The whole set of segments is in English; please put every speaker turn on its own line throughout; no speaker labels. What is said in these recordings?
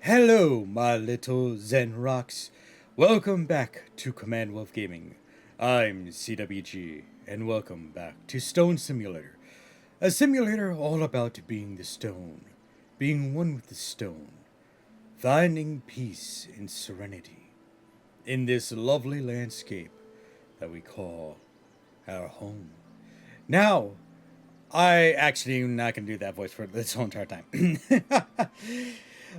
Hello, my little Zen rocks. Welcome back to Command Wolf Gaming. I'm CWG, and welcome back to Stone Simulator. A simulator all about being the stone, being one with the stone, finding peace and serenity in this lovely landscape that we call our home. Now, I actually am not going to do that voice for this whole entire time.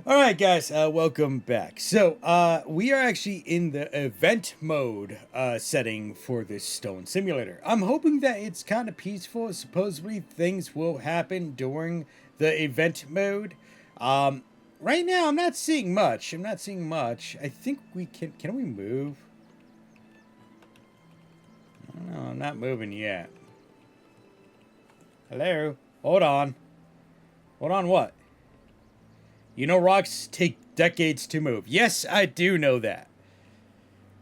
All right, guys, welcome back. So, we are actually in the event mode setting for this stone simulator. I'm hoping that it's kind of peaceful. Supposedly, things will happen during the event mode. Right now, I'm not seeing much. I think we can we move? No, I'm not moving yet. Hello? Hold on. Hold on what? You know rocks take decades to move. Yes, I do know that.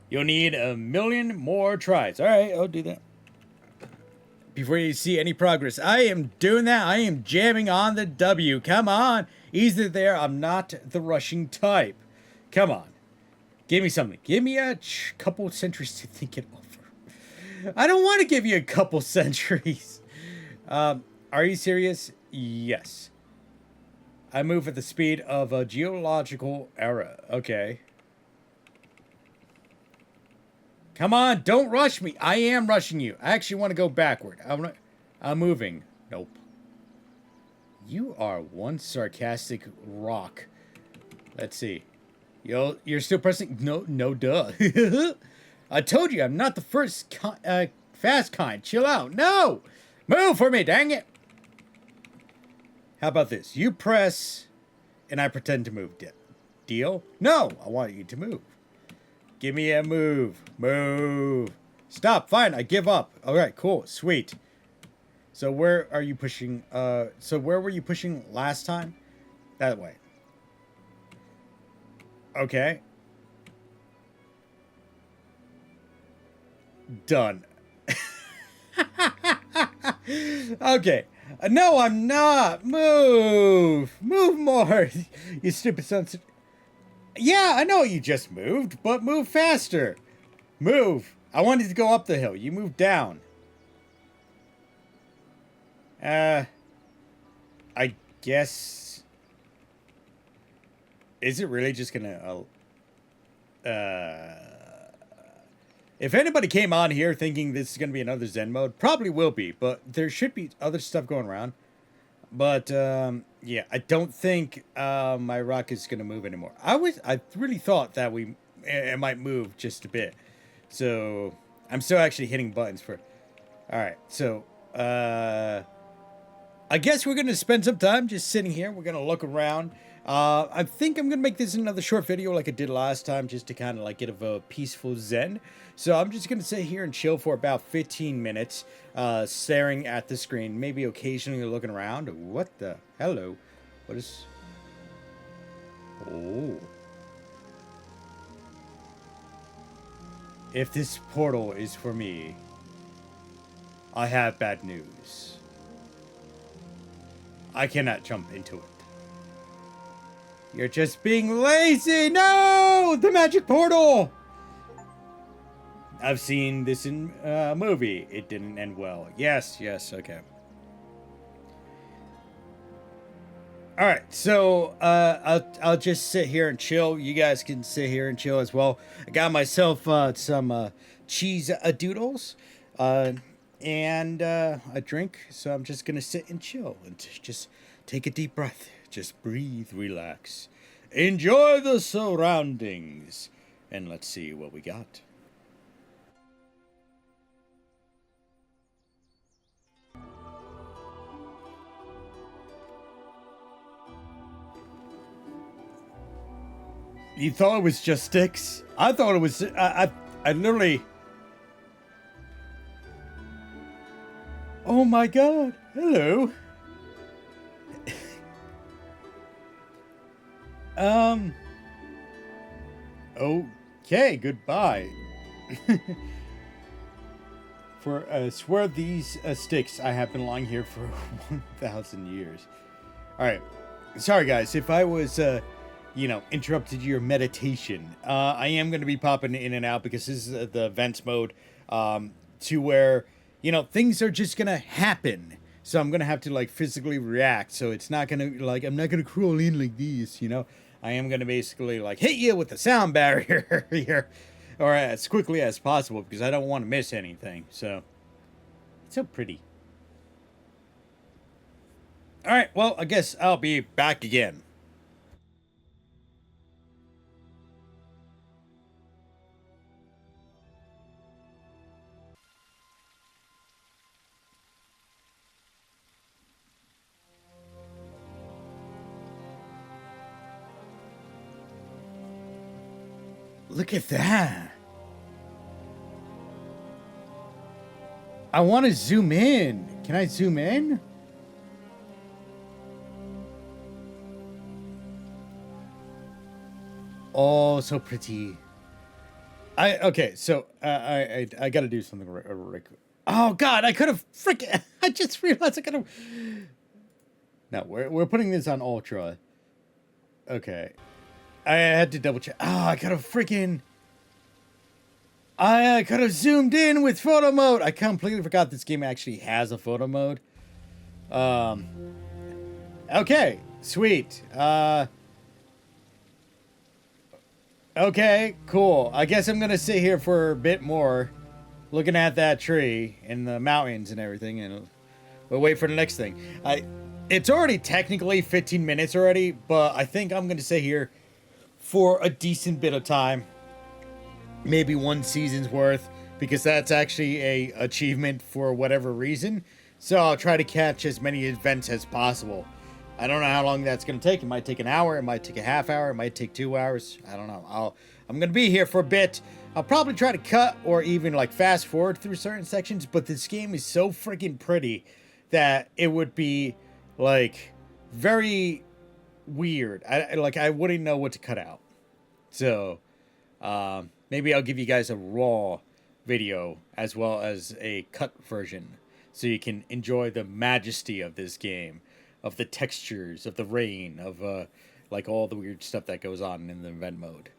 You'll need 1,000,000 more tries. Alright, I'll do that. Before you see any progress. I am doing that. I am jamming on the W. Come on. Easy there. I'm not the rushing type. Come on. Give me something. Give me a couple centuries to think it over. I don't want to give you a couple centuries. Are you serious? Yes. I move at the speed of a geological era. Okay. Come on, don't rush me. I am rushing you. I actually want to go backward. I'm moving. Nope. You are one sarcastic rock. Let's see. You're still pressing? No, duh. I told you I'm not the first fast kind. Chill out. No! Move for me, dang it! How about this? You press, and I pretend to move. Deal? No, I want you to move. Give me a move. Move. Stop. Fine, I give up. All right, cool. Sweet. So where are you pushing? So where were you pushing last time? That way. Okay. Done. Okay. No, I'm not. Move. Move more. You stupid son. Yeah, I know you just moved, but move faster. Move. I wanted to go up the hill. You moved down. I guess. Is it really just gonna, if anybody came on here thinking this is going to be another Zen mode, probably will be, but there should be other stuff going around. But, yeah, I don't think, my rock is going to move anymore. I really thought that it might move just a bit. So, I'm still actually hitting buttons for, alright, so, I guess we're going to spend some time just sitting here. We're going to look around. I think I'm going to make this another short video like I did last time, just to kind of like get a peaceful zen. So I'm just going to sit here and chill for about 15 minutes, staring at the screen, maybe occasionally looking around. What the? Hello. What is... Oh. If this portal is for me, I have bad news. I cannot jump into it. You're just being lazy! No! The magic portal! I've seen this in a movie. It didn't end well. Yes, okay. Alright, so I'll just sit here and chill. You guys can sit here and chill as well. I got myself some cheese doodles and a drink. So I'm just gonna sit and chill and just take a deep breath. Just breathe, relax, enjoy the surroundings, and let's see what we got. You thought it was just sticks? I thought it was, I literally... Oh my god, hello. Okay, goodbye. For, swear these sticks, I have been lying here for 1,000 years. Alright, sorry guys, if I was, interrupted your meditation. I am going to be popping in and out because this is the events mode, to where, things are just going to happen. So I'm going to have to like physically react. So it's not going to I'm not going to crawl in like this, I am going to basically like hit you with the sound barrier here, or as quickly as possible because I don't want to miss anything. So it's so pretty. All right, well, I guess I'll be back again. Look at that. I want to zoom in. Can I zoom in? Oh, so pretty. Okay, so I got to do something right. Oh God, I could have freaking. I just realized I could have. No, we're putting this on ultra. Okay, I had to double check. Oh, I could have freaking. I could have zoomed in with photo mode. I completely forgot this game actually has a photo mode. Okay, sweet. Okay, cool. I guess I'm gonna sit here for a bit more, looking at that tree and the mountains and everything, and we'll wait for the next thing. It's already technically 15 minutes already, but I think I'm gonna sit here for a decent bit of time, maybe one season's worth, because that's actually a achievement for whatever reason. So I'll try to catch as many events as possible. I don't know how long that's going to take. It might take an hour. It might take a half hour. It might take 2 hours. I don't know. I'm going to be here for a bit. I'll probably try to cut or even like fast forward through certain sections. But this game is so freaking pretty that it would be like very weird. I wouldn't know what to cut out. So maybe I'll give you guys a raw video as well as a cut version so you can enjoy the majesty of this game, of the textures, of the rain, of like all the weird stuff that goes on in the event mode.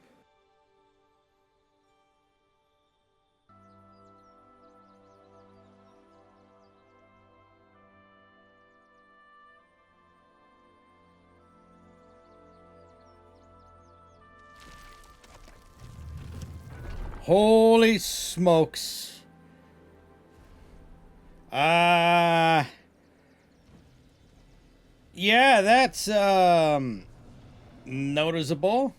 Holy smokes. Yeah, that's noticeable.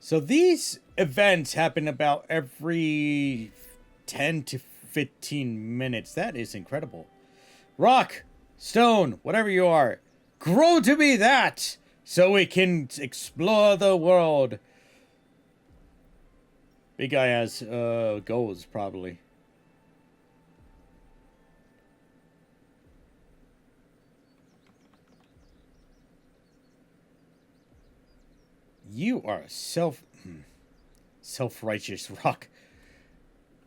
So these events happen about every 10 to 15 minutes. That is incredible. Rock, stone, whatever you are, grow to be that so we can explore the world. Big guy has goals, probably. You are a self-righteous rock.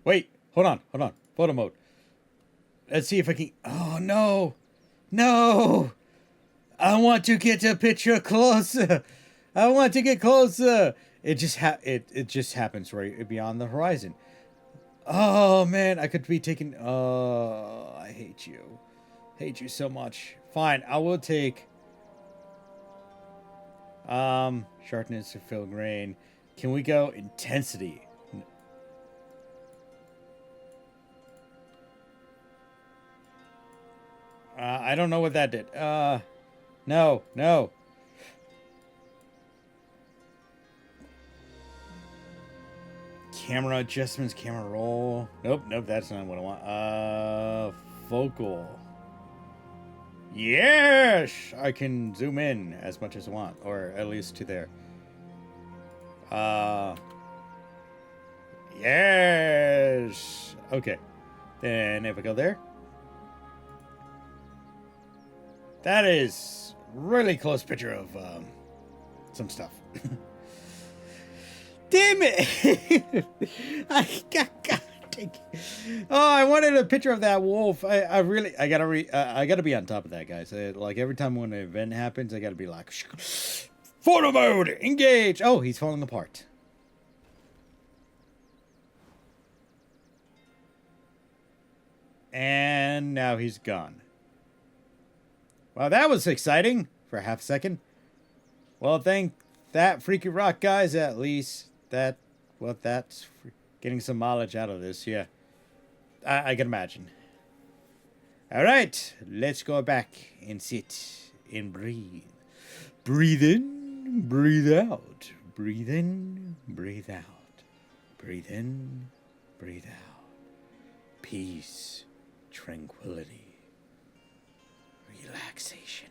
Wait, hold on. Photo mode. Let's see if I can. Oh no, no! I want to get a picture closer. I want to get closer. It just happens right beyond the horizon. Oh man, I could be taking. Oh, I hate you. Hate you so much. Fine, I will take. Sharpness to fill grain. Can we go intensity? I don't know what that did. No. Camera adjustments, camera roll. Nope, that's not what I want. Focal. Yes! I can zoom in as much as I want, or at least to there. Yes! Okay. Then if I go there. That is really close picture of some stuff. Damn it! God Oh, I wanted a picture of that wolf. I really, I gotta be on top of that, guys. Like every time when an event happens, I gotta be like, photo mode, engage. Oh, he's falling apart. And now he's gone. Well, that was exciting for a half second. Well, thank that Freaky Rock guys, at least that, well, that's getting some mileage out of this. Yeah, I can imagine. All right, let's go back and sit and breathe. Breathe in, breathe out. Breathe in, breathe out. Breathe in, breathe out. Peace, tranquility, relaxation.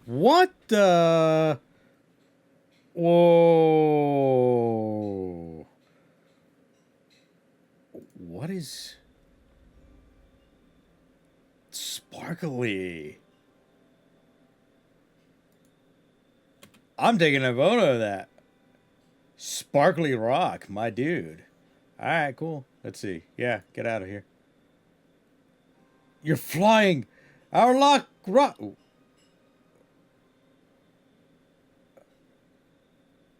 What the? Whoa. What is sparkly? I'm taking a photo of that. Sparkly rock, my dude. All right, cool. Let's see. Yeah, get out of here. You're flying. Our lock rock.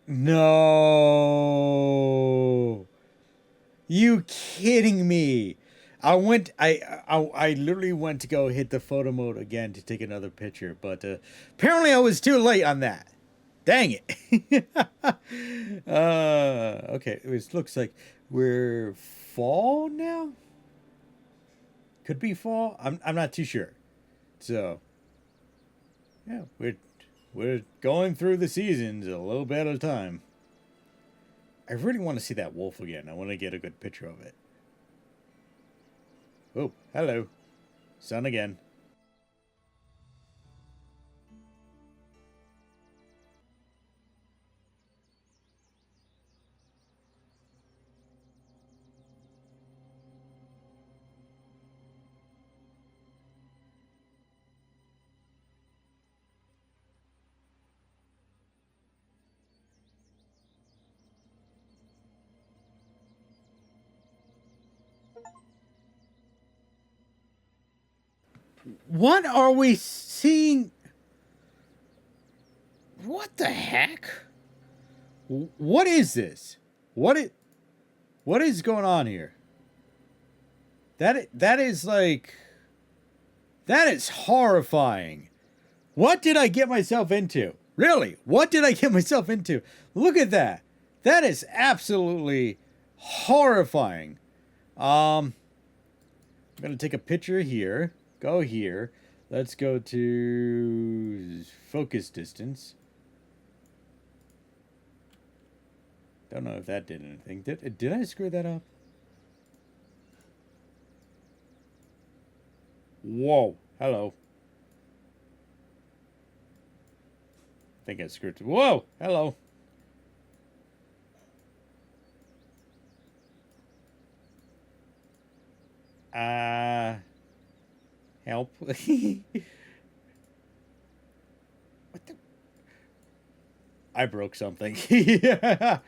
No. You kidding me? I literally went to go hit the photo mode again to take another picture, but apparently I was too late on that. Dang it. Okay, it looks like we're fall now. Could be fall. I'm not too sure. So, yeah, we're going through the seasons a little bit at a time. I really want to see that wolf again. I want to get a good picture of it. Oh, hello. Sun again. What are we seeing? What the heck? What is this? What it? What is going on here? That is like that is horrifying. What did I get myself into? Really? What did I get myself into? Look at that. That is absolutely horrifying. I'm gonna take a picture here. Go here. Let's go to focus distance. Don't know if that did anything. Did I screw that up? Whoa. Hello. I think I screwed it. Whoa. Hello. Help. What the? I broke something. Yeah.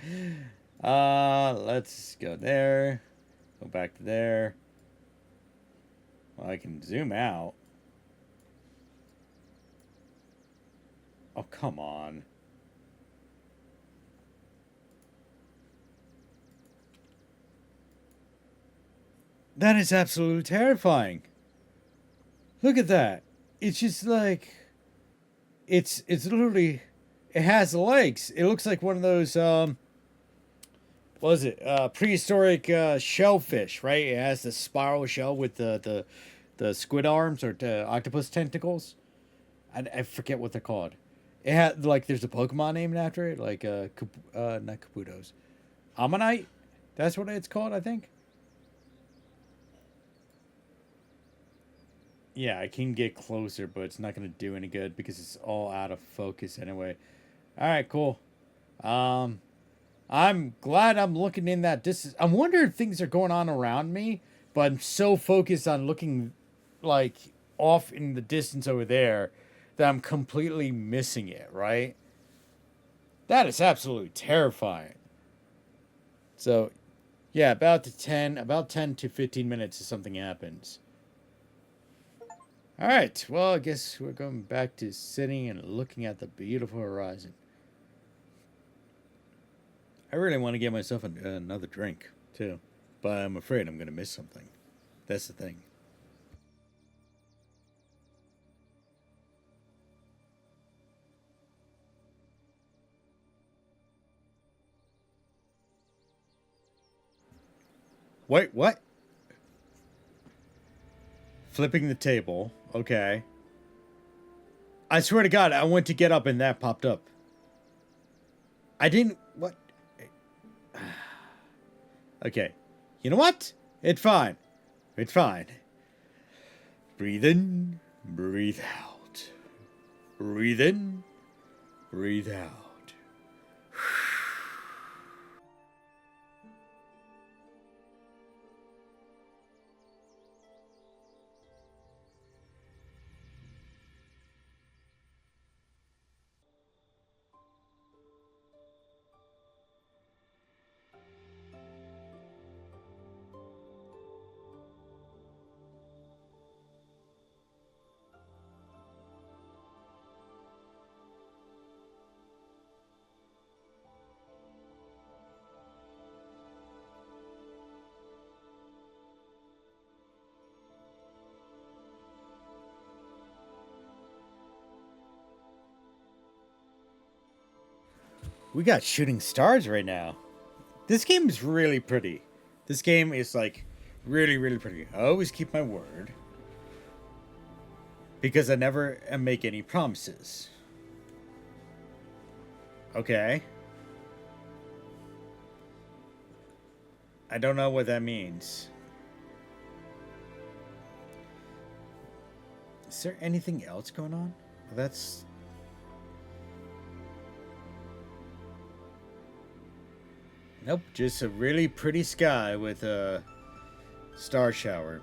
Let's go there. Go back to there. Well, I can zoom out. Oh, come on. That is absolutely terrifying. Look at that. It's just like it's literally it has legs. It looks like one of those what is it? Prehistoric shellfish, right? It has the spiral shell with the squid arms or the octopus tentacles. I forget what they're called. It had like there's a Pokemon named after it, like not Kabuto's. Ammonite? That's what it's called, I think. Yeah, I can get closer, but it's not gonna do any good because it's all out of focus anyway. All right, cool. Um, I'm glad I'm looking in that distance. I'm wondering if things are going on around me, but I'm so focused on looking like off in the distance over there that I'm completely missing it, right? That is absolutely terrifying. So, yeah, about 10 to 15 minutes if something happens. All right. Well, I guess we're going back to sitting and looking at the beautiful horizon. I really want to get myself another drink, too. But I'm afraid I'm going to miss something. That's the thing. Wait, what? Flipping the table. Okay. I swear to God, I went to get up and that popped up. I didn't. What? Okay. You know what? It's fine. It's fine. Breathe in, breathe out. Breathe in, breathe out. We got shooting stars right now. This game is really pretty. This game is like really, really pretty. I always keep my word because I never make any promises. Okay. I don't know what that means. Is there anything else going on? That's. Nope, just a really pretty sky with a star shower.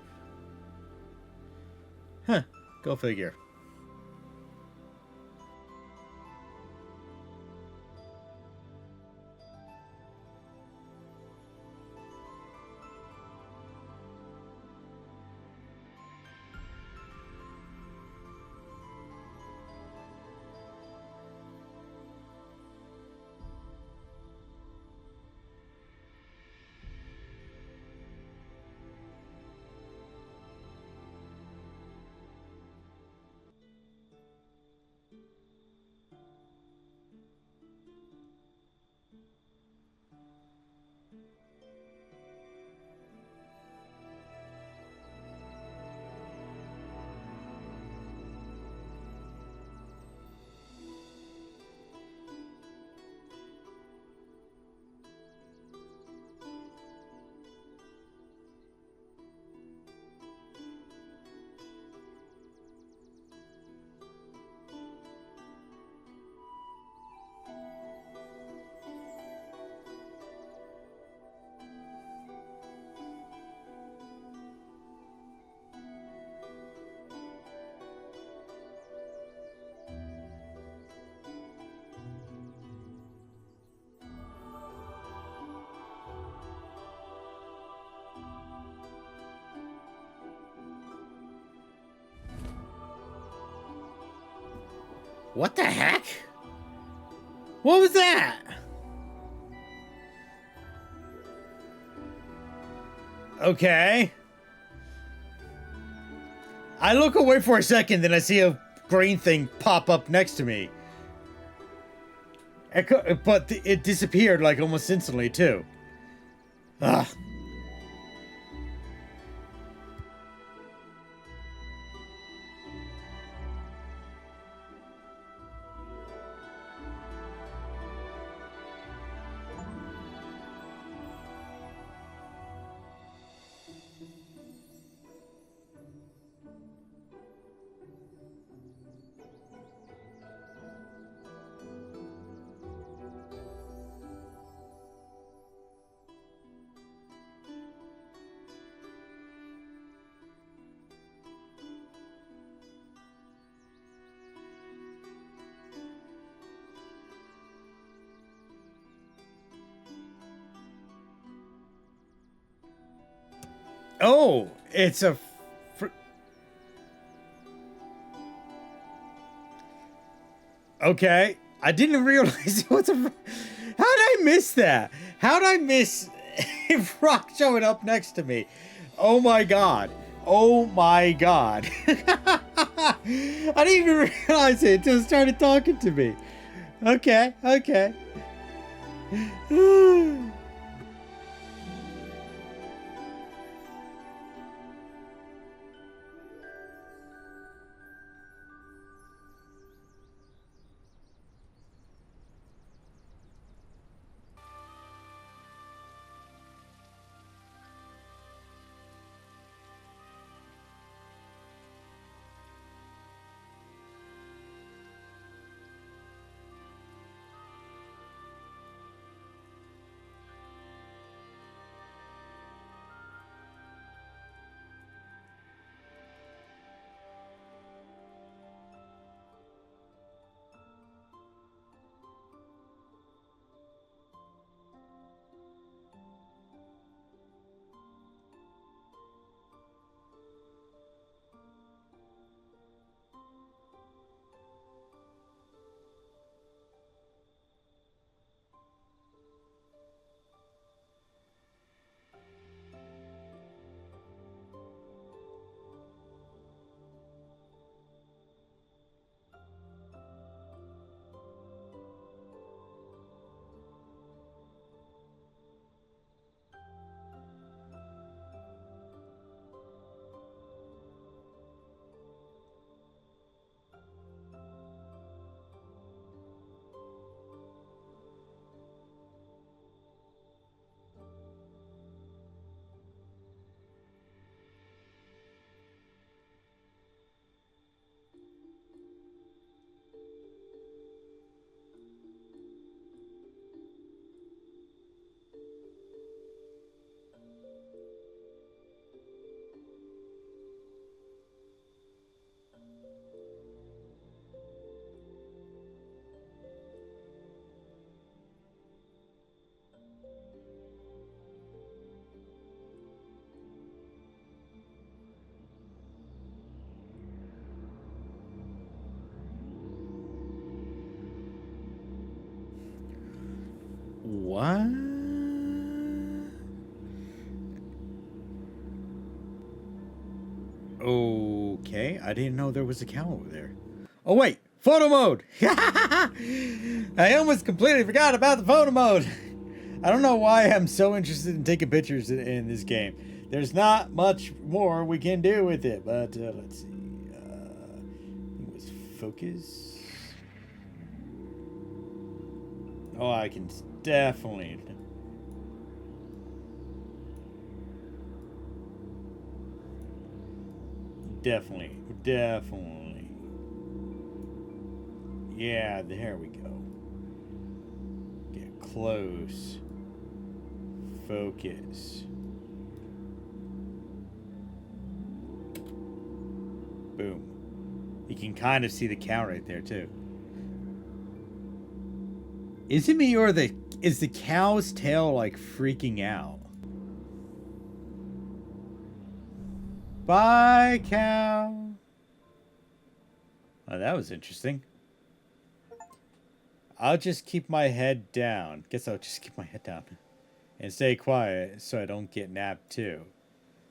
Huh, go figure. What the heck? What was that? Okay. I look away for a second, then I see a green thing pop up next to me. But it disappeared like almost instantly, too. Ugh. Oh, it's a. Fr- okay, I didn't realize it was a. How did I miss that? How did I miss Rock showing up next to me? Oh my god. Oh my god. I didn't even realize it until it started talking to me. Okay, okay. What? Okay, I didn't know there was a cow over there. Oh wait, photo mode! I almost completely forgot about the photo mode. I don't know why I'm so interested in taking pictures in this game. There's not much more we can do with it, but let's see. It was focus. Oh, I can definitely. Definitely. Yeah, there we go. Get close. Focus. Boom. You can kind of see the cow right there too. Is it me or is the cow's tail like freaking out? Bye, cow. Oh, that was interesting. I'll just keep my head down. Guess I'll just keep my head down and stay quiet so I don't get napped too.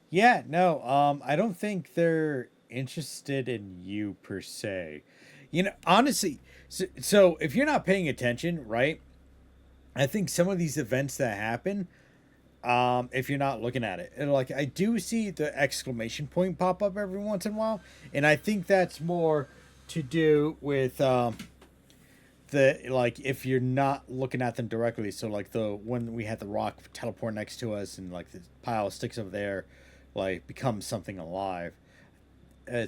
Yeah, no, I don't think they're interested in you per se. You know, honestly, so if you're not paying attention, right? I think some of these events that happen, if you're not looking at it, and like I do see the exclamation point pop up every once in a while, and I think that's more to do with the like if you're not looking at them directly. So like the when we had the rock teleport next to us and like the pile of sticks over there like becomes something alive.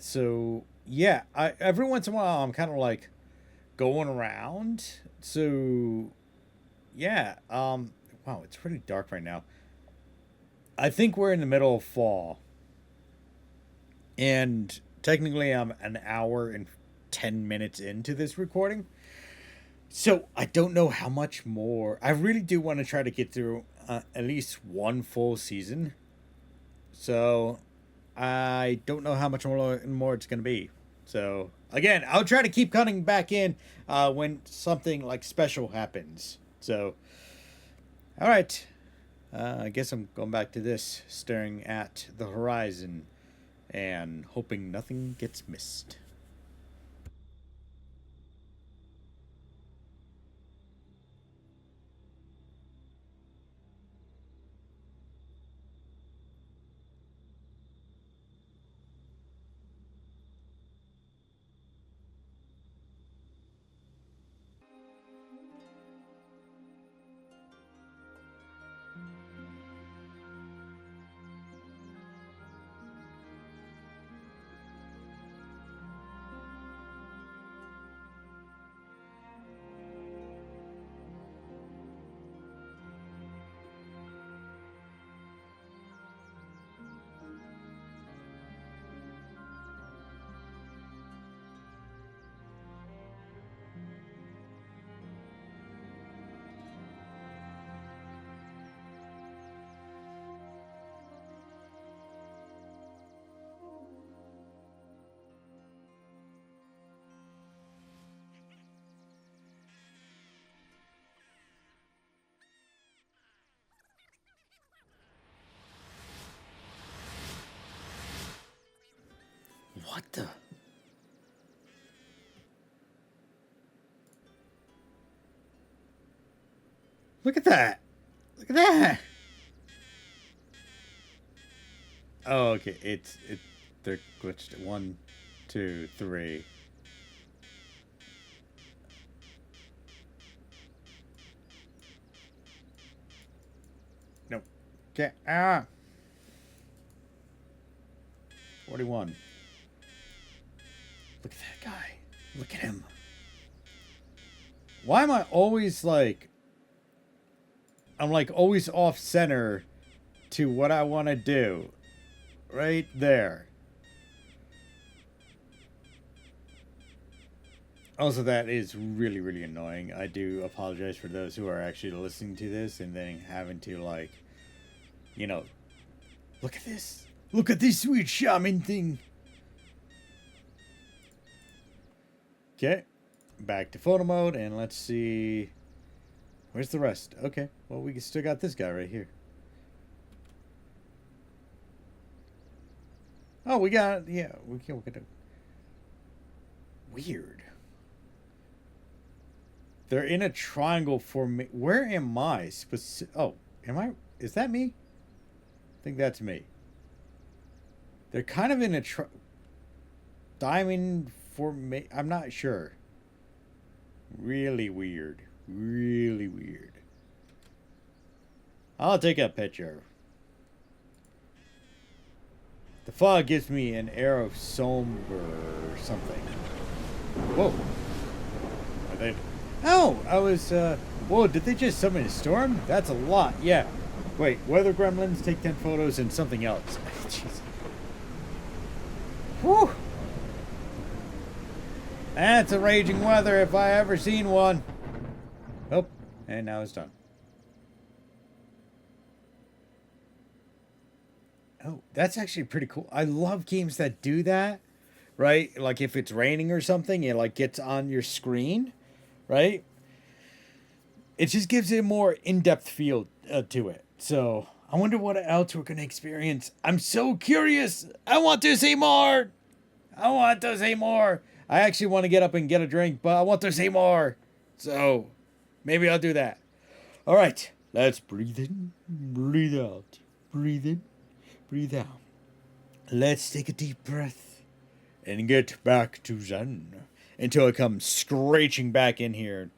So yeah, I every once in a while I'm kind of like going around. So yeah, wow, it's pretty dark right now. I think we're in the middle of fall, and technically I'm an hour and 10 minutes into this recording. So I don't know how much more. I really do want to try to get through at least one full season. So I don't know how much more it's going to be. So again, I'll try to keep cutting back in when something like special happens. So, all right. I guess I'm going back to this, staring at the horizon and hoping nothing gets missed. What the? Look at that! Look at that! Oh, okay. They're glitched. 1, 2, 3. Nope. Okay. 41. Look at that guy. Look at him. Why am I always like... I'm like always off center to what I want to do. Right there. Also, that is really, really annoying. I do apologize for those who are actually listening to this and then having to, like, you know, look at this. Look at this sweet shaman thing. Okay. Back to photo mode, and let's see. Where's the rest? Okay. Well, we still got this guy right here. Oh, we got, yeah, we can do. Weird. They're in a triangle formation. Where am I? Oh, am I? Is that me? I think that's me. They're kind of in a diamond formation. I'm not sure. Really weird. Really weird. I'll take a picture. The fog gives me an air of somber or something. Whoa. Are they... Oh, I was, whoa, did they just summon a storm? That's a lot, yeah. Wait, weather gremlins, take 10 photos, and something else. Jeez. Whew. That's a raging weather if I ever seen one. Oh, and now it's done. Oh, that's actually pretty cool. I love games that do that, right? Like if it's raining or something, it like gets on your screen, right? It just gives it a more in-depth feel to it. So I wonder what else we're gonna experience. I'm so curious. I want to see more. I want to see more. I actually want to get up and get a drink, but I want to see more. So maybe I'll do that. All right, let's breathe in, breathe out, breathe in, breathe out. Let's take a deep breath and get back to Zen until I come screeching back in here.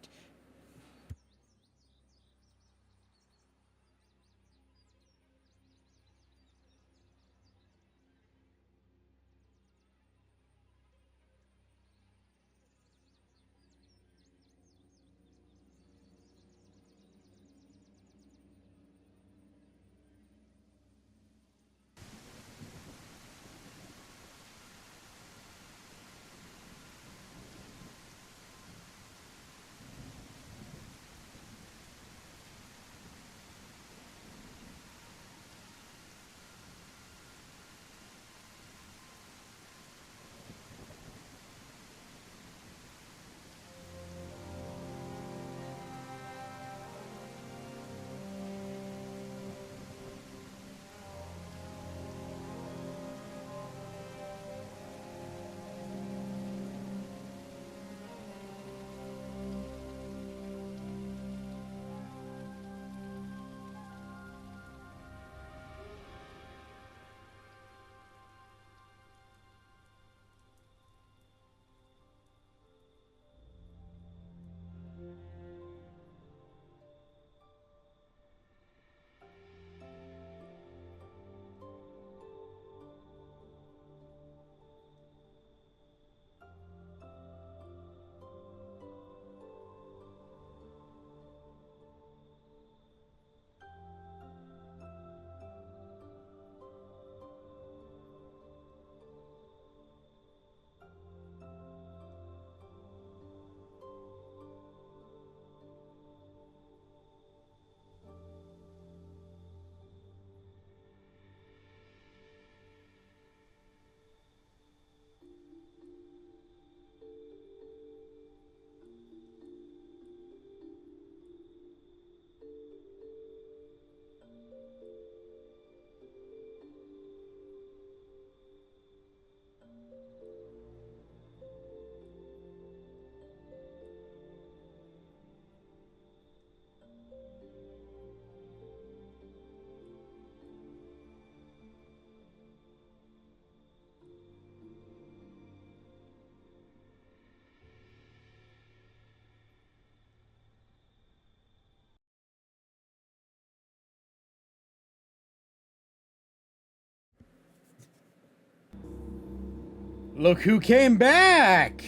Look who came back!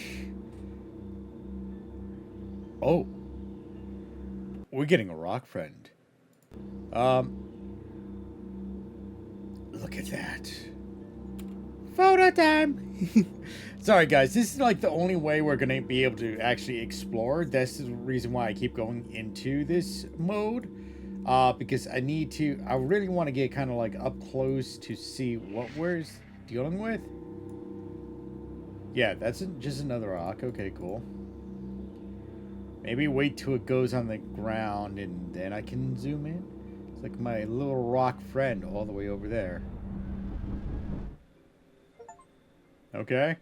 Oh. We're getting a rock friend. Look at that. Photo time! Sorry guys, this is like the only way we're gonna be able to actually explore. That's the reason why I keep going into this mode. Because I really want to get kind of like up close to see what we're dealing with. Yeah, that's just another rock. Okay, cool. Maybe wait till it goes on the ground and then I can zoom in. It's like my little rock friend all the way over there. Okay.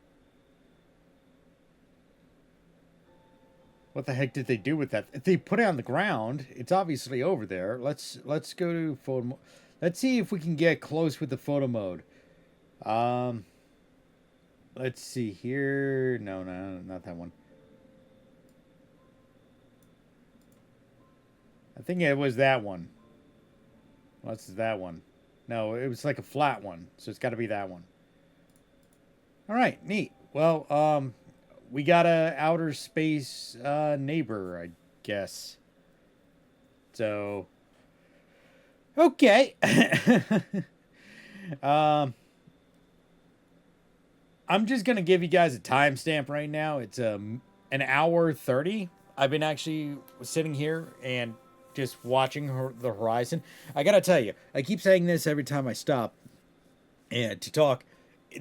What the heck did they do with that? If they put it on the ground, it's obviously over there. Let's go to photo. Let's see if we can get close with the photo mode. Let's see here. No, not that one. I think it was that one. What's that one? No, it was like a flat one, so it's got to be that one. All right, neat. Well, we got a outer space neighbor, I guess. So, okay. I'm just gonna give you guys a timestamp right now. It's an hour 30. I've been actually sitting here and just watching the horizon. I gotta tell you, I keep saying this every time I stop and to talk.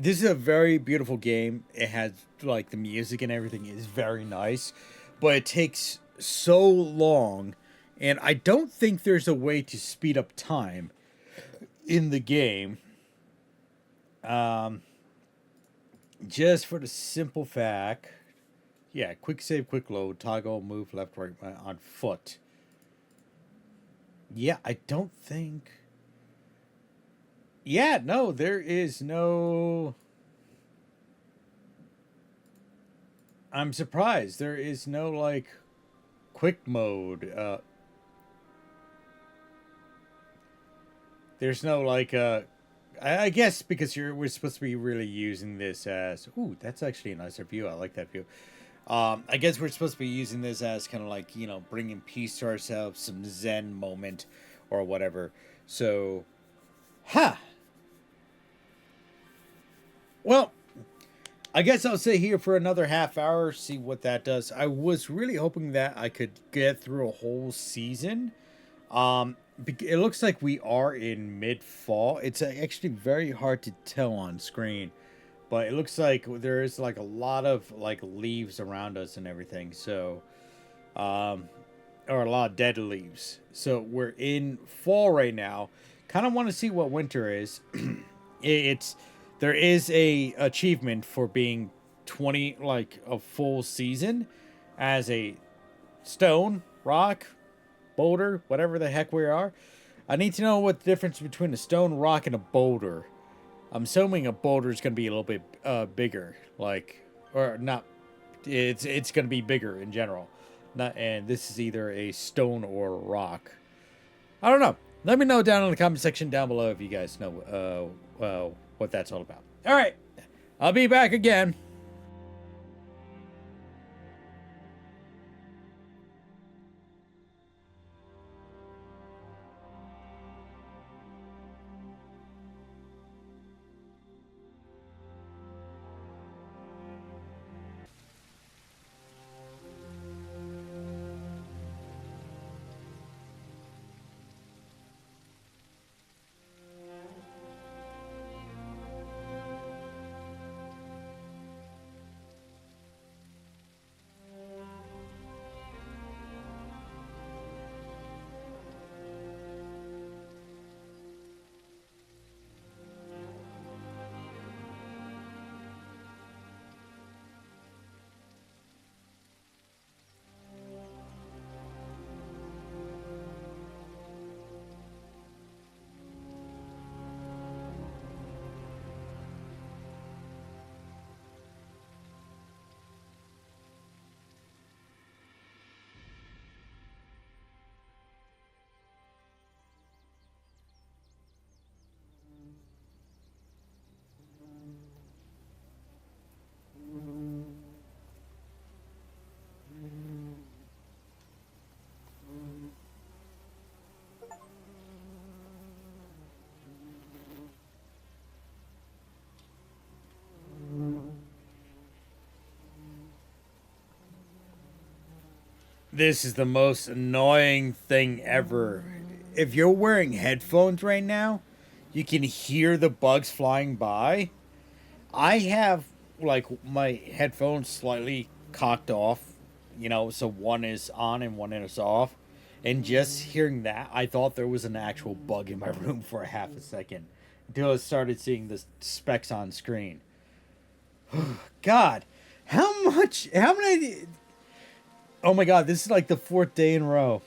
This is a very beautiful game. It has like the music and everything is very nice, but it takes so long, and I don't think there's a way to speed up time in the game. Just for the simple fact, yeah, quick save, quick load, toggle, move left, right on foot. Yeah, I don't think. Yeah, no, there is no. I'm surprised. There is no, like, quick mode. There's no, like, I guess because we're supposed to be really using this as. Ooh, that's actually a nicer view. I like that view. I guess we're supposed to be using this as kind of like, bringing peace to ourselves, some Zen moment or whatever. So, huh. Well, I guess I'll sit here for another half hour, see what that does. I was really hoping that I could get through a whole season. It looks like we are in mid-fall. It's actually very hard to tell on screen, but it looks like there is like a lot of like leaves around us and everything. So, or a lot of dead leaves. So we're in fall right now. Kind of want to see what winter is. There is a achievement for being 20, like a full season as a stone, rock, boulder, whatever the heck we are. I need to know what the difference between a stone, rock, and a boulder. I'm assuming a boulder is going to be a little bit bigger, like, or not. It's going to be bigger in general. Not, and this is either a stone or a rock. I don't know. Let me know down in the comment section down below if you guys know what that's all about. All right, I'll be back again. This is the most annoying thing ever. If you're wearing headphones right now, you can hear the bugs flying by. I have like my headphones slightly cocked off, so one is on and one is off. And just hearing that, I thought there was an actual bug in my room for a half a second until I started seeing the specs on screen. God, how many? Oh my God, this is like the fourth day in a row.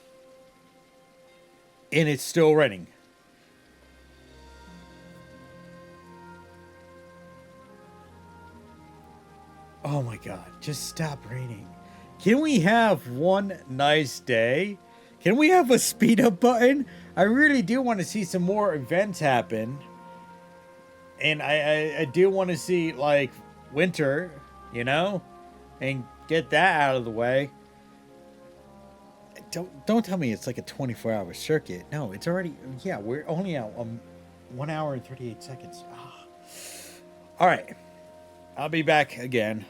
And it's still raining. Oh my God, just stop raining. Can we have one nice day? Can we have a speed up button? I really do want to see some more events happen. And I do want to see like winter, and get that out of the way. Don't tell me it's like a 24-hour circuit. No, it's already, yeah, we're only at 1 hour and 38 seconds. Ah. All right, I'll be back again.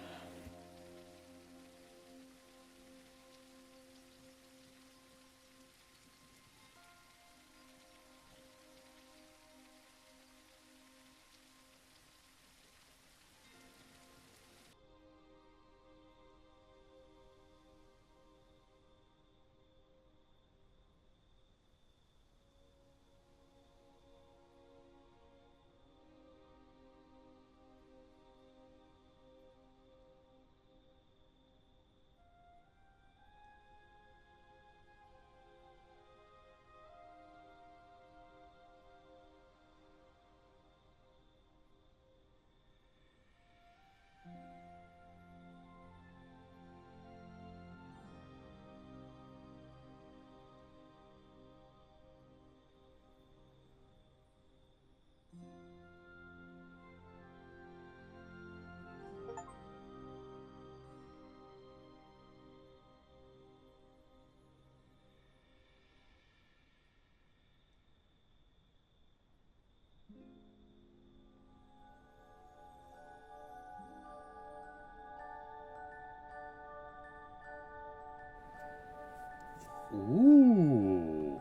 Ooh,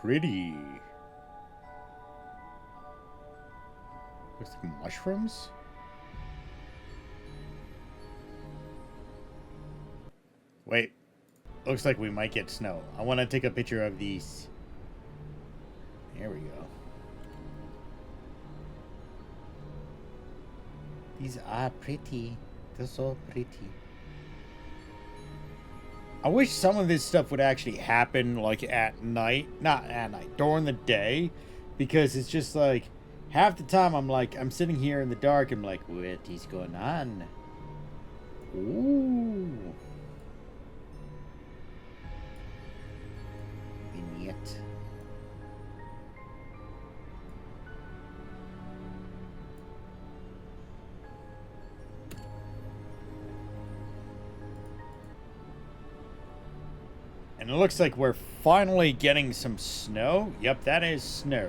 pretty. Looks like mushrooms. Wait, looks like we might get snow. I want to take a picture of these. There we go. These are pretty. They're so pretty. I wish some of this stuff would actually happen like at night. Not at night, during the day. Because it's just like half the time I'm sitting here in the dark. I'm like, what is going on? Ooh. Vignette. And it looks like we're finally getting some snow. Yep, that is snow.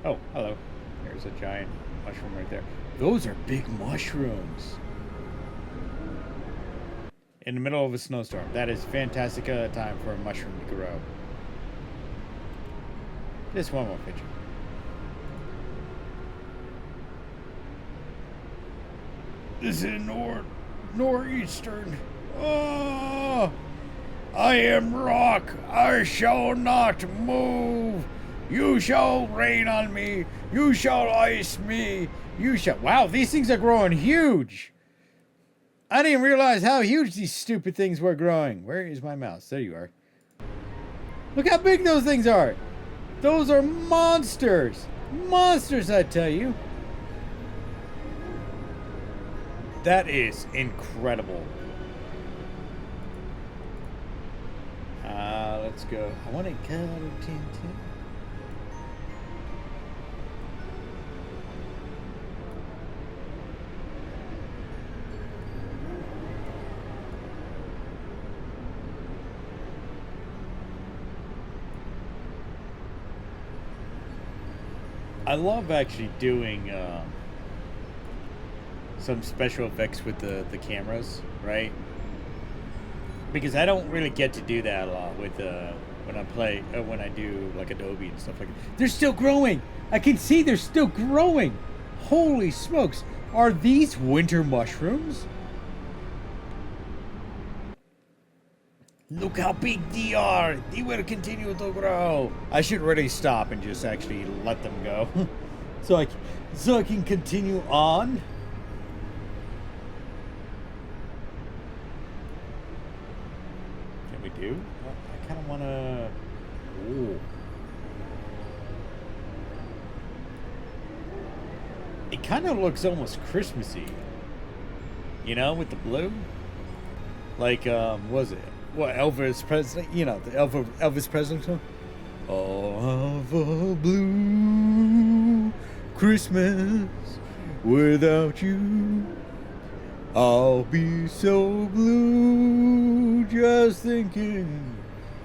Oh, hello. There's a giant mushroom right there. Those are big mushrooms. In the middle of a snowstorm. That is fantastic time for a mushroom to grow. Just one more picture. This is northeastern. Oh, I am rock. I shall not move. You shall rain on me. You shall ice me. You shall. Wow, these things are growing huge. I didn't realize how huge these stupid things were growing. Where is my mouse? There you are. Look how big those things are. Those are monsters. Monsters, I tell you. That is incredible. Let's go. I want to go to I love actually doing some special effects with the cameras, right? Because I don't really get to do that a lot with when I do like Adobe and stuff like that. They're still growing. I can see they're still growing. Holy smokes! Are these winter mushrooms? Look how big they are. They will continue to grow. I should really stop and just actually let them go, so I can continue on. Can we do? I kind of want to. Ooh. It kind of looks almost Christmassy, you know, with the blue. Like, was it? What, Elvis Presley? You know, the Elvis Presley song? Of a blue Christmas without you. I'll be so blue just thinking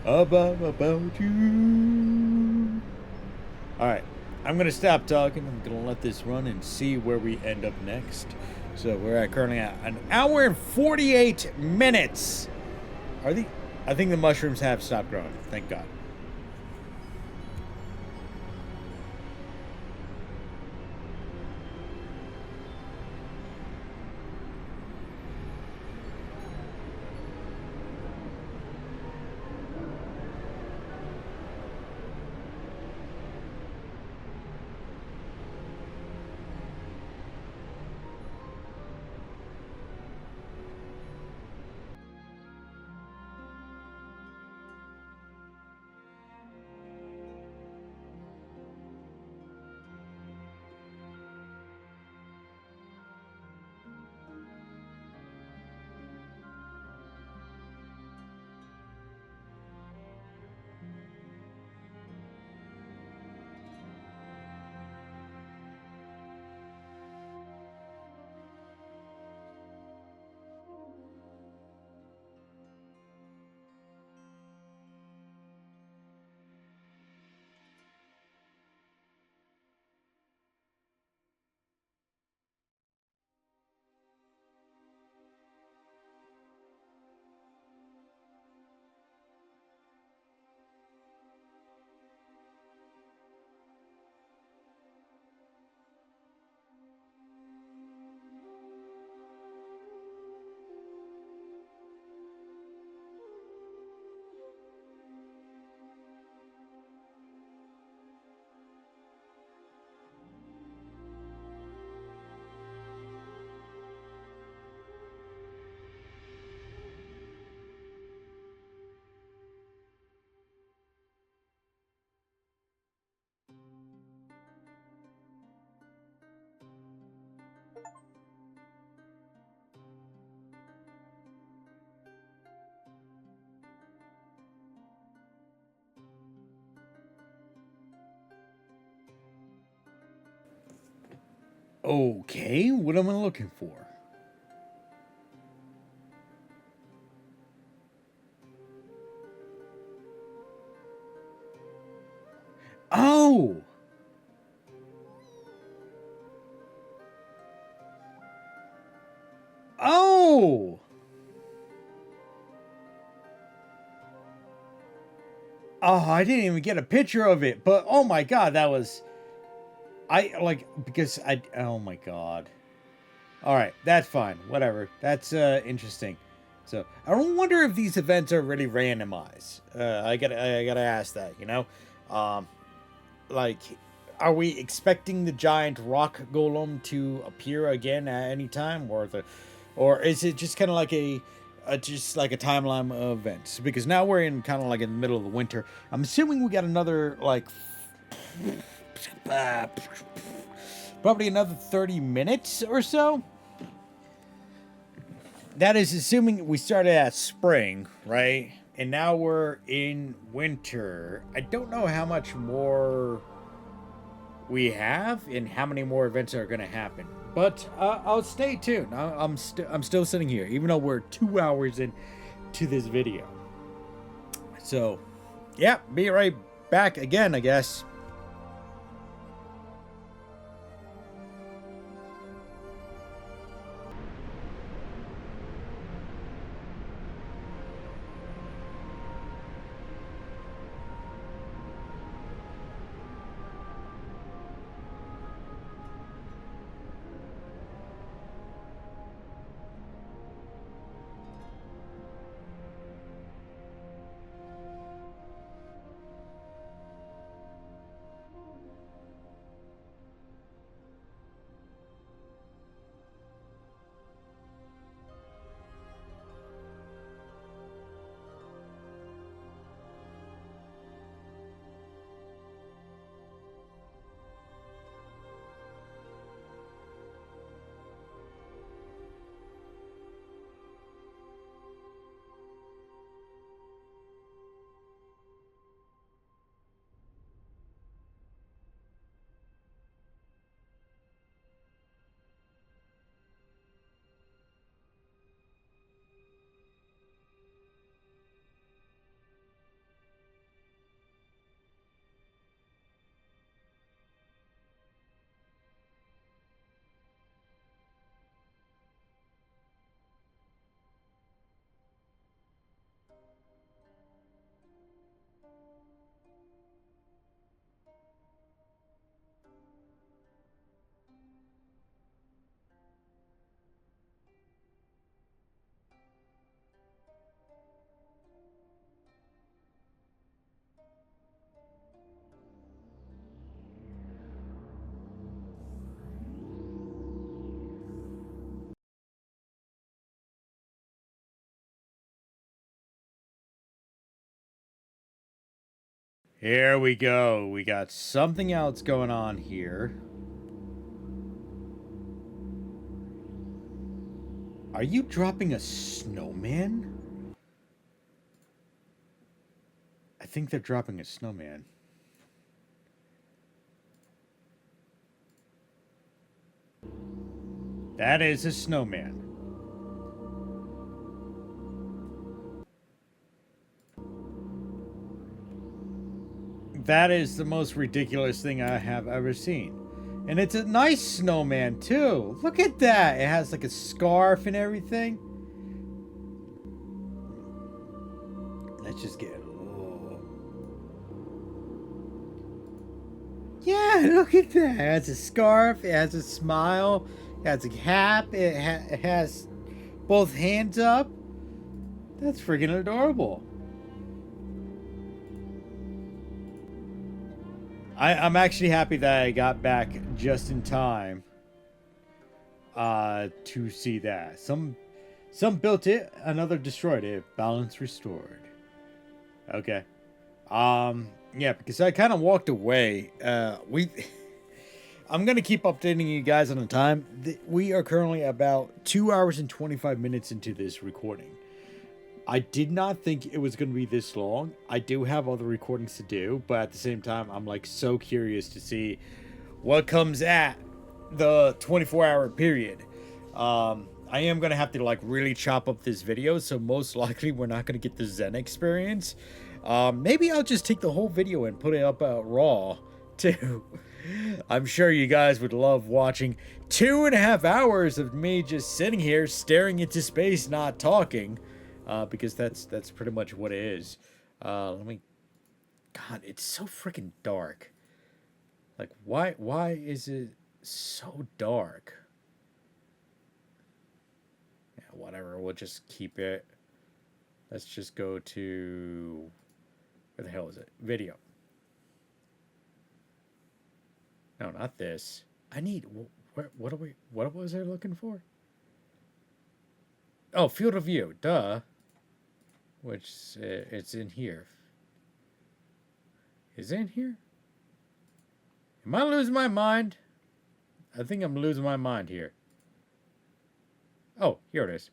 about you. Alright, I'm going to stop talking. I'm going to let this run and see where we end up next. So we're currently at an hour and 48 minutes. I think the mushrooms have stopped growing. Thank God. Okay, what am I looking for? Oh! Oh! Oh, I didn't even get a picture of it, but oh my god, that was... oh my god. Alright, that's fine. Whatever. That's, interesting. So, I don't wonder if these events are really randomized. I gotta ask that, you know? Like, are we expecting the giant rock golem to appear again at any time, or is it just kind of like just like a timeline of events? Because now we're in kind of like in the middle of the winter. I'm assuming we got another like probably another 30 minutes or so. That is assuming we started at spring, right? And now we're in winter. I don't know how much more we have and how many more events are going to happen. But I'll stay tuned. I'm still sitting here, even though we're 2 hours into this video. So, yeah, be right back again, I guess. Here we go. We got something else going on here. Are you dropping a snowman? I think they're dropping a snowman. That is a snowman. That is the most ridiculous thing I have ever seen. And it's a nice snowman, too. Look at that. It has like a scarf and everything. Let's just get... Oh. Yeah, look at that. It has a scarf. It has a smile. It has a cap. It has both hands up. That's freaking adorable. I'm actually happy that I got back just in time to see that. Some built it, another destroyed it. Balance restored. Okay. Yeah, because I kind of walked away. I'm gonna keep updating you guys on the time. We are currently about 2 hours and 25 minutes into this recording. I did not think it was going to be this long. I do have other recordings to do, but at the same time, I'm like so curious to see what comes at the 24-hour period. I am going to have to like really chop up this video, so most likely we're not going to get the Zen experience. Maybe I'll just take the whole video and put it up raw too. I'm sure you guys would love watching 2.5 hours of me just sitting here staring into space, not talking. Because that's pretty much what it is. Let me... God, it's so freaking dark. Like, why is it so dark? Yeah, whatever, we'll just keep it. Let's just go to... Where the hell is it? Video. No, not this. I need... What was I looking for? Oh, field of view. Duh. Which, it's in here. Is it in here? Am I losing my mind? I think I'm losing my mind here. Oh, here it is.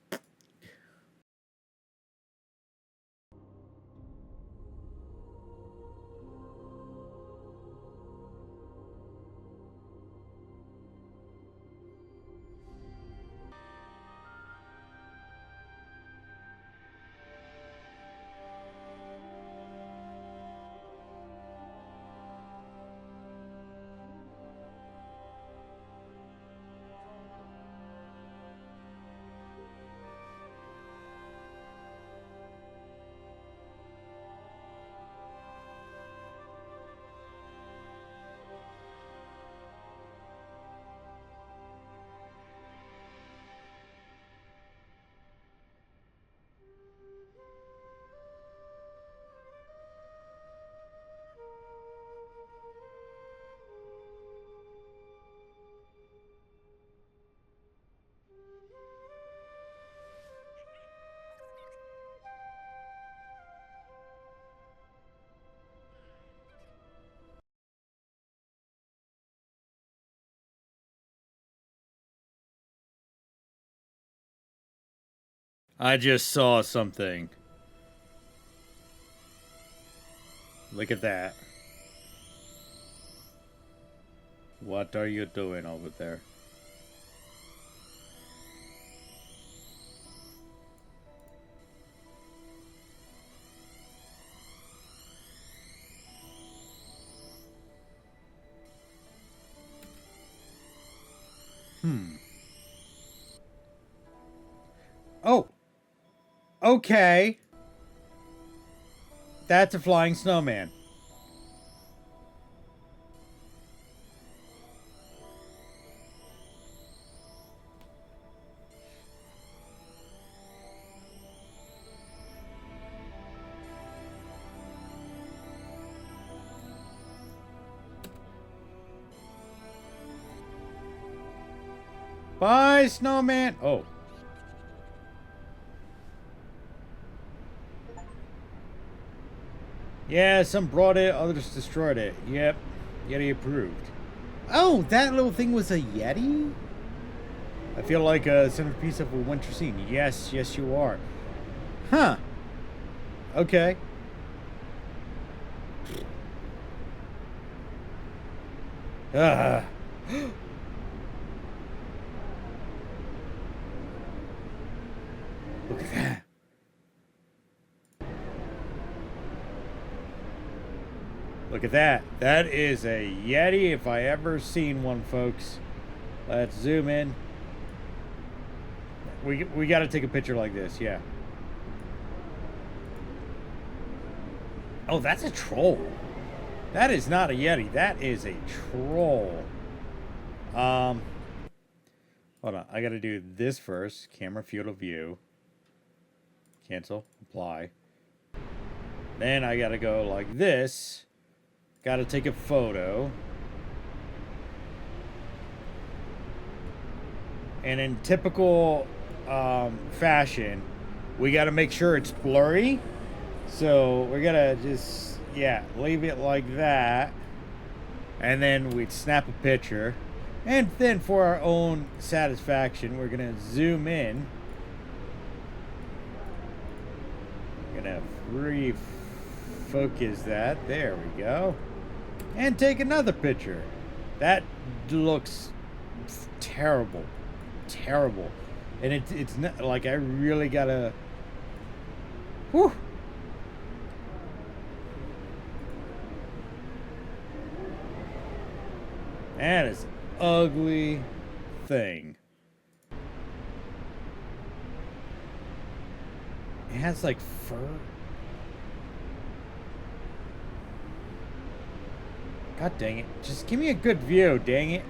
I just saw something. Look at that. What are you doing over there? Oh. Okay. That's a flying snowman. Bye, snowman. Oh. Yeah, some brought it, others destroyed it. Yep, Yeti approved. Oh, that little thing was a Yeti? I feel like a centerpiece of a winter scene. Yes, yes you are. Huh. Okay. Ah. Look at that. Look at that. That is a Yeti if I ever seen one, folks. Let's zoom in. We got to take a picture like this, yeah. Oh, that's a troll. That is not a Yeti. That is a troll. Hold on. I got to do this first. Camera field of view. Cancel. Apply. Then I got to go like this. Got to take a photo. And in typical fashion, we got to make sure it's blurry. So we're going to just, yeah, leave it like that. And then we'd snap a picture. And then for our own satisfaction, we're going to zoom in. Going to refocus that. There we go. And take another picture. That looks terrible. Terrible. And it's not like I really gotta. Whew. That is an ugly thing. It has like fur. God dang it. Just give me a good view, dang it.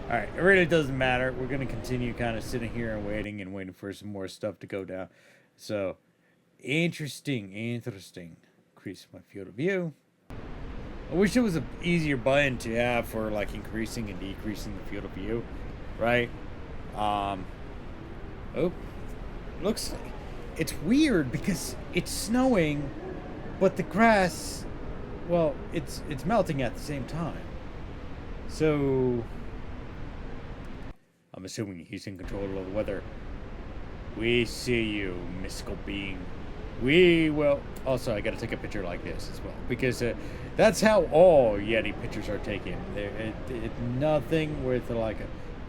Alright, it really doesn't matter. We're going to continue kind of sitting here and waiting for some more stuff to go down. So, interesting. Increase my field of view. I wish there was an easier button to have for like increasing and decreasing the field of view, right? Oh, looks like it's weird because it's snowing, but the grass, well, it's melting at the same time. So I'm assuming he's in control of the weather. We see you, mystical being. We will. Also, I gotta take a picture like this as well because that's how all Yeti pictures are taken. Nothing with like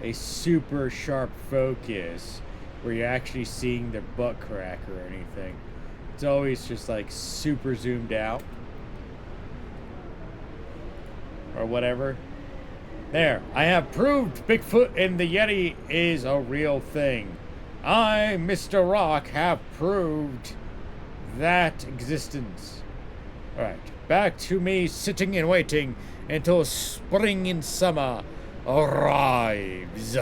a super sharp focus where you're actually seeing their butt crack or anything. It's always just like super zoomed out or whatever. There, I have proved Bigfoot and the Yeti is a real thing. I, Mr. Rock, have proved that existence. Alright, back to me sitting and waiting until spring and summer arrives.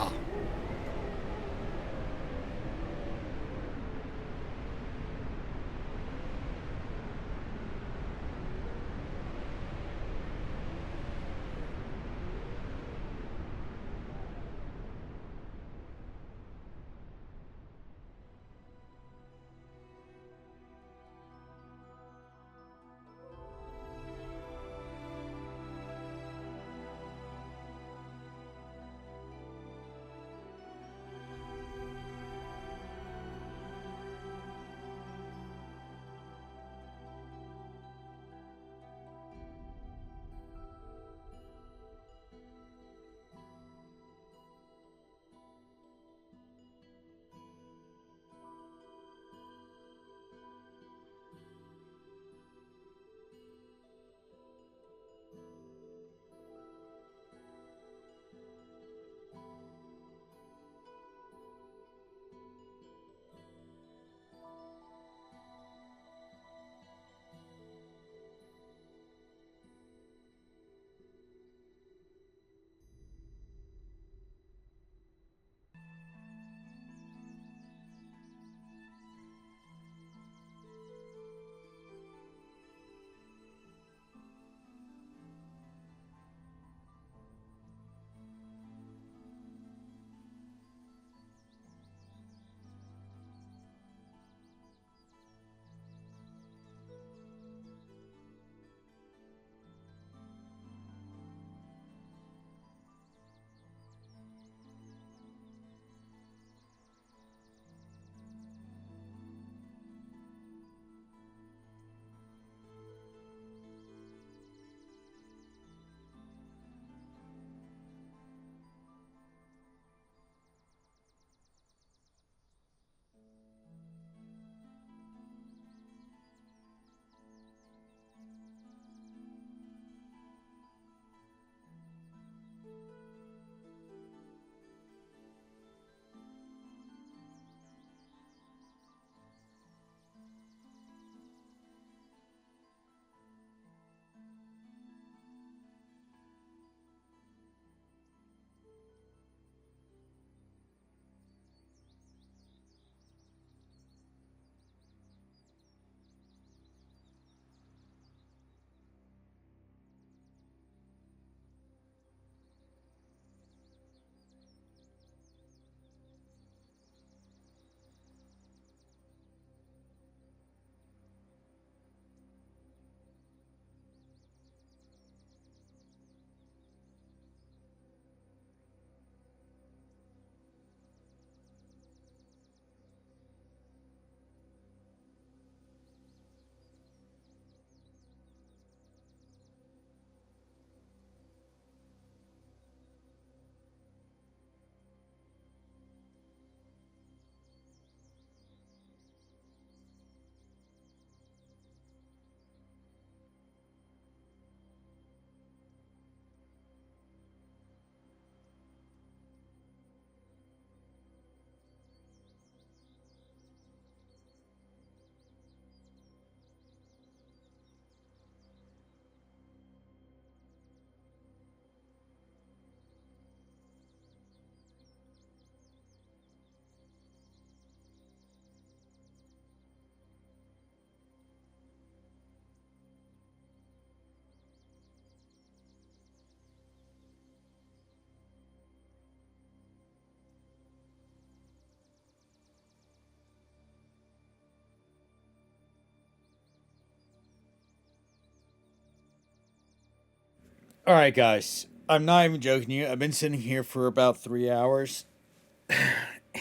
All right, guys. I'm not even joking you. I've been sitting here for about 3 hours,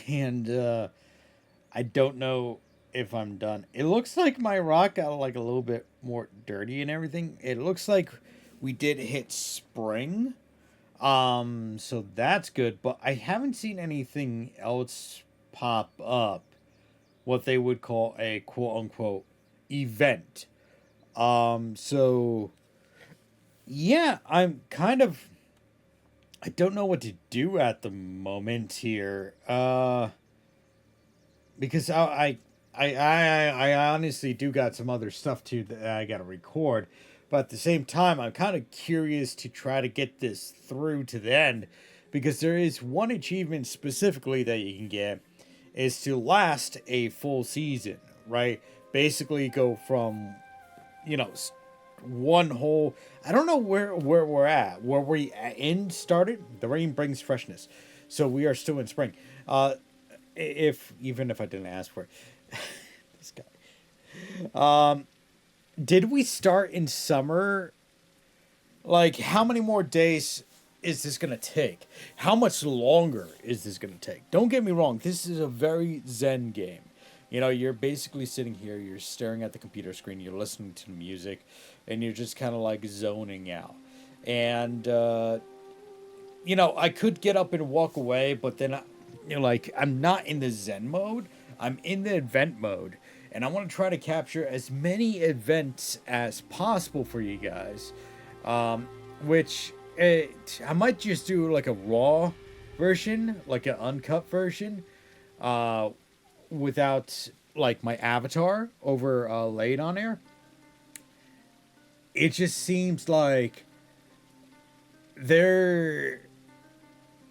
and I don't know if I'm done. It looks like my rock got like a little bit more dirty and everything. It looks like we did hit spring. So that's good, but I haven't seen anything else pop up. What they would call a quote unquote event. So yeah, I'm kind of I don't know what to do at the moment here. Because I honestly do got some other stuff too that I got to record, but at the same time, I'm kind of curious to try to get this through to the end, because there is one achievement specifically that you can get is to last a full season, right? Basically, go from you know one whole. I don't know where we're at. Where we in started. The rain brings freshness, so we are still in spring. If even if I didn't ask for it, this guy. Did we start in summer? Like, how many more days is this gonna take? How much longer is this gonna take? Don't get me wrong. This is a very zen game. You know, you're basically sitting here, you're staring at the computer screen, you're listening to the music, and you're just kind of like zoning out. And I could get up and walk away, but then like I'm not in the zen mode. I'm in the event mode, and I want to try to capture as many events as possible for you guys. Which I might just do like a raw version, like an uncut version, uh, without like my avatar over laid on there. It just seems like they're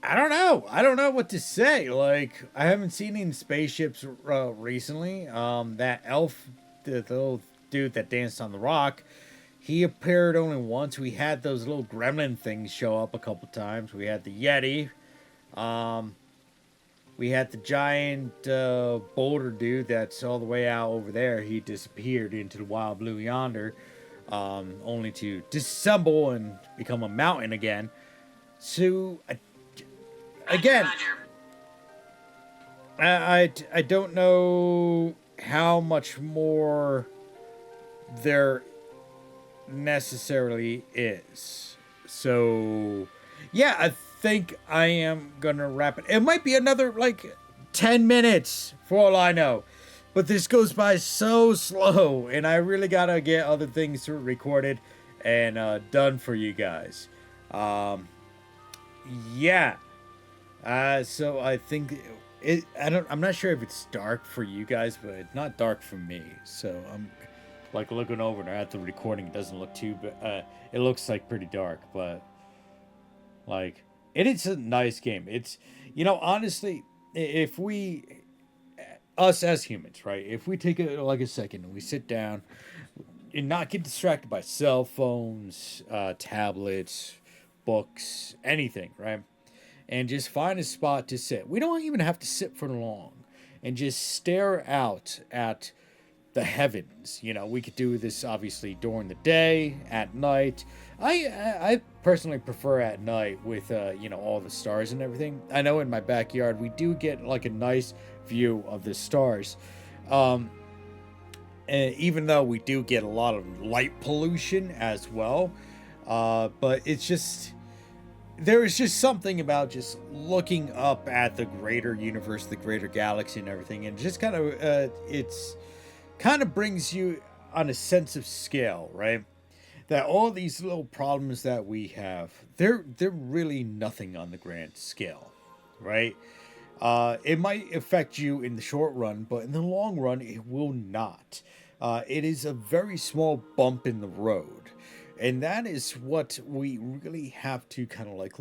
I don't know. I don't know what to say. Like, I haven't seen any spaceships recently. That elf, the little dude that danced on the rock, he appeared only once. We had those little gremlin things show up a couple times. We had the Yeti. Um, we had the giant boulder dude that's all the way out over there. He disappeared into the wild blue yonder, only to disassemble and become a mountain again. So, again, I don't know how much more there necessarily is. So, yeah, I think I am gonna wrap it. It might be another like 10 minutes for all I know. But this goes by so slow, and I really gotta get other things recorded and done for you guys. Um, yeah. So I think I'm not sure if it's dark for you guys, but it's not dark for me. So I'm like looking over and at the recording. It doesn't look too, but it looks like pretty dark. But like it is a nice game. It's honestly, if we us as humans, right? If we take like a second and we sit down and not get distracted by cell phones, tablets, books, anything, right? And just find a spot to sit. We don't even have to sit for long, and just stare out at the heavens. We could do this obviously during the day, at night. I personally prefer at night with all the stars and everything. I know in my backyard we do get like a nice view of the stars. Um, and even though we do get a lot of light pollution as well, but it's just there is just something about just looking up at the greater universe, the greater galaxy, and everything, and just kind of it's kind of brings you on a sense of scale, right? That all these little problems that we have, they're really nothing on the grand scale, right? It might affect you in the short run, but in the long run, it will not. It is a very small bump in the road. And that is what we really have to kind of like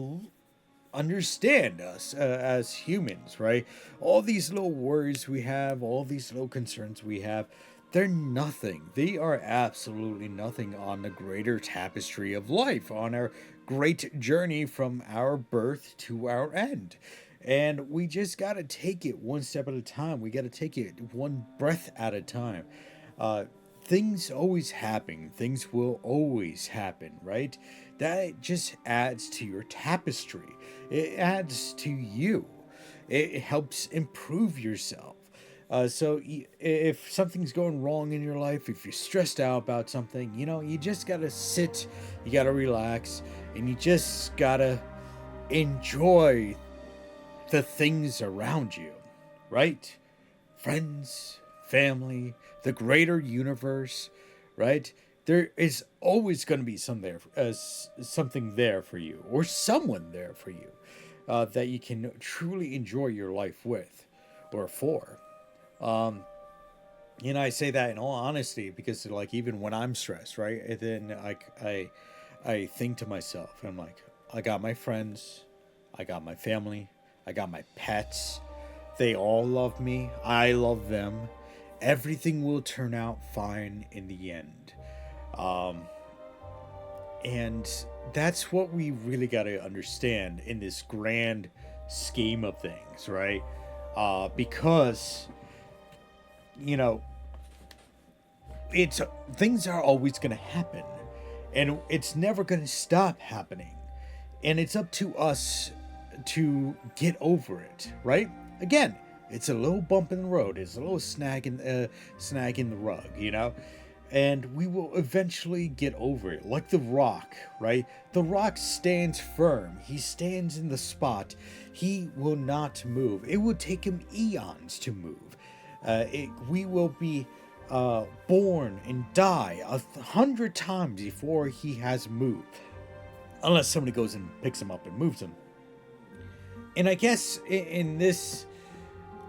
understand us as humans, right? All these little worries we have, all these little concerns we have, they're nothing. They are absolutely nothing on the greater tapestry of life, on our great journey from our birth to our end. And we just got to take it one step at a time. We got to take it one breath at a time. Uh, things always happen. Things will always happen, right? That just adds to your tapestry. It adds to you. It helps improve yourself. If something's going wrong in your life, if you're stressed out about something, you just gotta sit, you gotta relax, and you just gotta enjoy the things around you, right? Friends, family, the greater universe, right? There is always going to be something there for you, or someone there for you, that you can truly enjoy your life with or for. Um, I say that in all honesty because, like, even when I'm stressed, right, and then I think to myself, I'm like, I got my friends, I got my family, I got my pets. They all love me. I love them. Everything will turn out fine in the end. Um, and that's what we really got to understand in this grand scheme of things, right? Because, you know, it's things are always going to happen, and it's never going to stop happening. And it's up to us to get over it, right? Again, it's a little bump in the road. It's a little snag in the rug. And we will eventually get over it. Like the Rock, right? The Rock stands firm. He stands in the spot. He will not move. It will take him eons to move. We will be born and die 100 times before he has moved, unless somebody goes and picks him up and moves him. And I guess in this,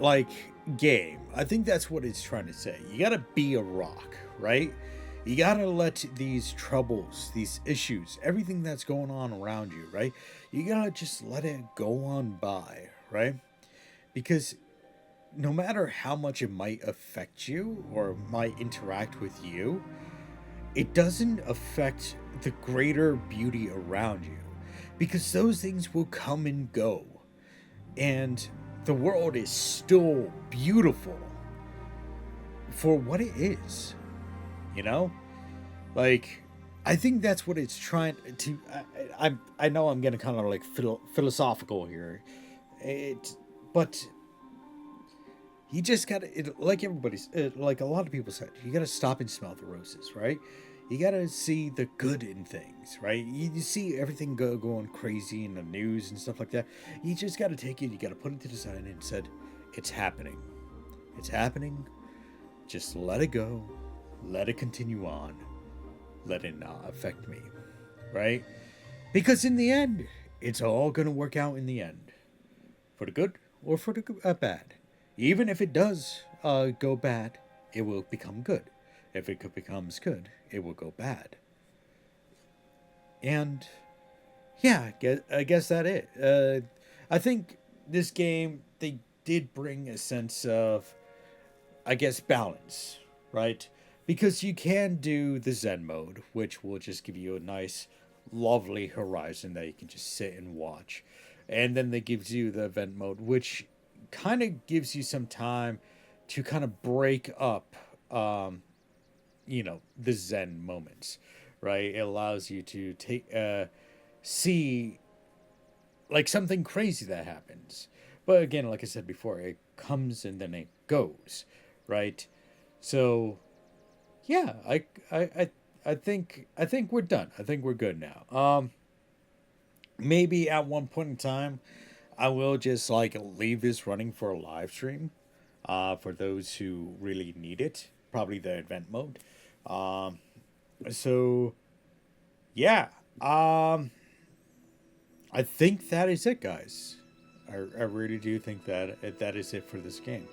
like, game, I think that's what it's trying to say. You gotta be a rock, right? You gotta let these troubles, these issues, everything that's going on around you, right? You gotta just let it go on by, right? Because no matter how much it might affect you or might interact with you, it doesn't affect the greater beauty around you. Because those things will come and go. And the world is still beautiful for what it is, like, I think that's what it's trying to. I know I'm getting kind of like philosophical here, but you just gotta, like everybody's, like a lot of people said, you gotta stop and smell the roses, right? You gotta see the good in things, right? You see everything going crazy in the news and stuff like that. You just gotta take it, you gotta put it to the side and said, it's happening. It's happening. Just let it go. Let it continue on. Let it not affect me, right? Because in the end, it's all gonna work out in the end. For the good or for the bad. Even if it does go bad, it will become good. If it becomes good, it will go bad. And yeah, I guess that it. I think this game, they did bring a sense of, I guess, balance, right? Because you can do the Zen mode, which will just give you a nice, lovely horizon that you can just sit and watch. And then they gives you the event mode, which kind of gives you some time to kind of break up the Zen moments, right? It allows you to see like something crazy that happens. But again, like I said before, it comes and then it goes, right? So yeah, I think we're done. I think we're good now. Maybe at one point in time I will just like leave this running for a live stream for those who really need it, probably the event mode. Um, so yeah, I think that is it, guys. I really do think that is it for this game.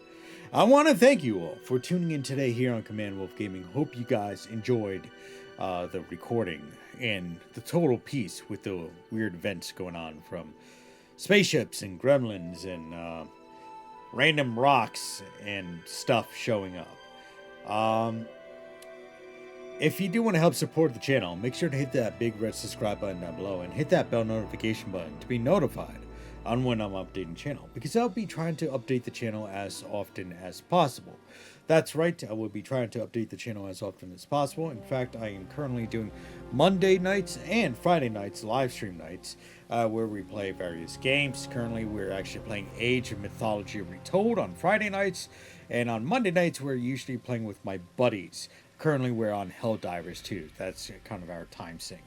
I want to thank you all for tuning in today here on Command Wolf Gaming. Hope you guys enjoyed the recording and the total piece with the weird events going on from spaceships and gremlins and random rocks and stuff showing up. If you do want to help support the channel, make sure to hit that big red subscribe button down below and hit that bell notification button to be notified on when I'm updating the channel, because I'll be trying to update the channel as often as possible. That's right, I will be trying to update the channel as often as possible. In fact, I am currently doing Monday nights and Friday nights, live stream nights, where we play various games. Currently, we're actually playing Age of Mythology Retold on Friday nights, and on Monday nights, we're usually playing with my buddies. Currently, we're on Helldivers 2. That's kind of our time sync.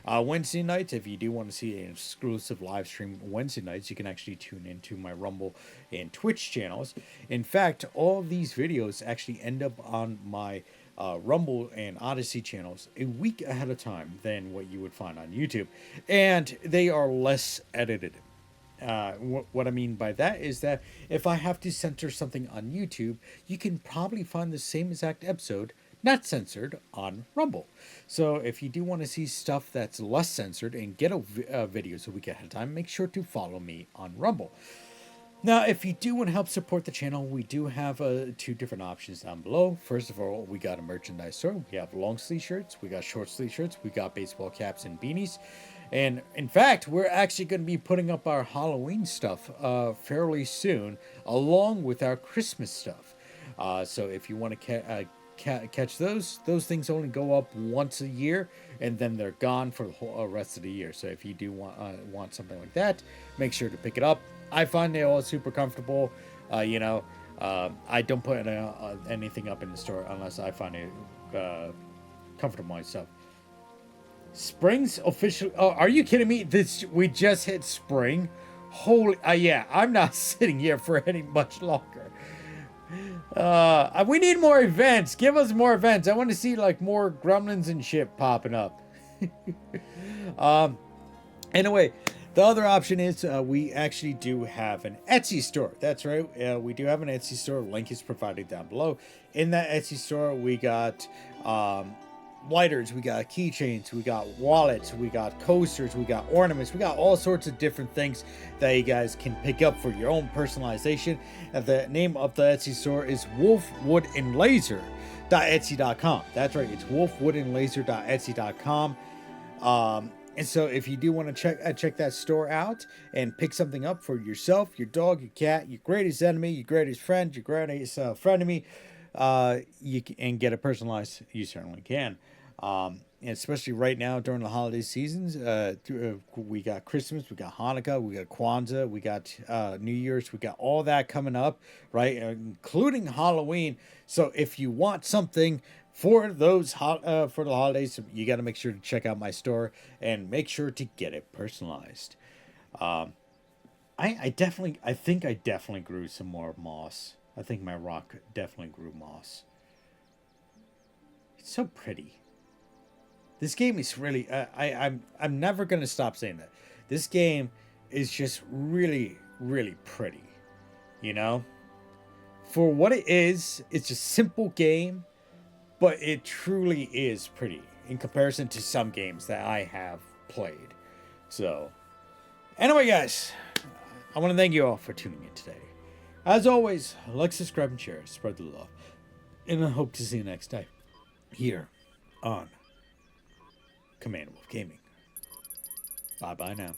Wednesday nights, if you do want to see an exclusive live stream Wednesday nights, you can actually tune into my Rumble and Twitch channels. In fact, all of these videos actually end up on my Rumble and Odyssey channels a week ahead of time than what you would find on YouTube. And they are less edited. What I mean by that is that if I have to censor something on YouTube, you can probably find the same exact episode not censored on Rumble. So if you do want to see stuff that's less censored and get a video so we get ahead of time, make sure to follow me on Rumble. Now, if you do want to help support the channel, we do have two different options down below. First of all, we got a merchandise store. We have long sleeve shirts, we got short sleeve shirts, we got baseball caps and beanies. And in fact, we're actually going to be putting up our Halloween stuff fairly soon, along with our Christmas stuff. So if you want to catch those things only go up once a year, and then they're gone for the whole rest of the year. So if you do want something like that, make sure to pick it up. I find they all super comfortable. I don't put anything up in the store unless I find it comfortable myself. Spring's officially. Oh, are you kidding me? We just hit spring. Holy, yeah. I'm not sitting here for any much longer. We need more events. Give us more events. I want to see like more gremlins and shit popping up. Anyway, the other option is we actually do have an Etsy store. That's right. We do have an Etsy store. Link is provided down below. In that Etsy store, we got lighters, we got keychains, we got wallets, we got coasters, we got ornaments, we got all sorts of different things that you guys can pick up for your own personalization. And the name of the Etsy store is wolfwoodandlaser.etsy.com. That's right, it's wolfwoodandlaser.etsy.com. And so if you do want to check that store out and pick something up for yourself, your dog, your cat, your greatest enemy, your greatest friend, your greatest frenemy, you can, and get it personalized, you certainly can. And especially right now during the holiday seasons, we got Christmas, we got Hanukkah, we got Kwanzaa, we got New Year's, we got all that coming up, right? Including Halloween. So if you want something for those for the holidays, you got to make sure to check out my store and make sure to get it personalized. I think I definitely grew some more moss. I think my rock definitely grew moss. It's so pretty. This game is really I'm never gonna stop saying that. This game is just really, really pretty. You know? For what it is, it's a simple game, but it truly is pretty in comparison to some games that I have played. So, anyway, guys, I want to thank you all for tuning in today. As always, like, subscribe, and share. Spread the love. And I hope to see you next time here on Command Wolf Gaming. Bye-bye now.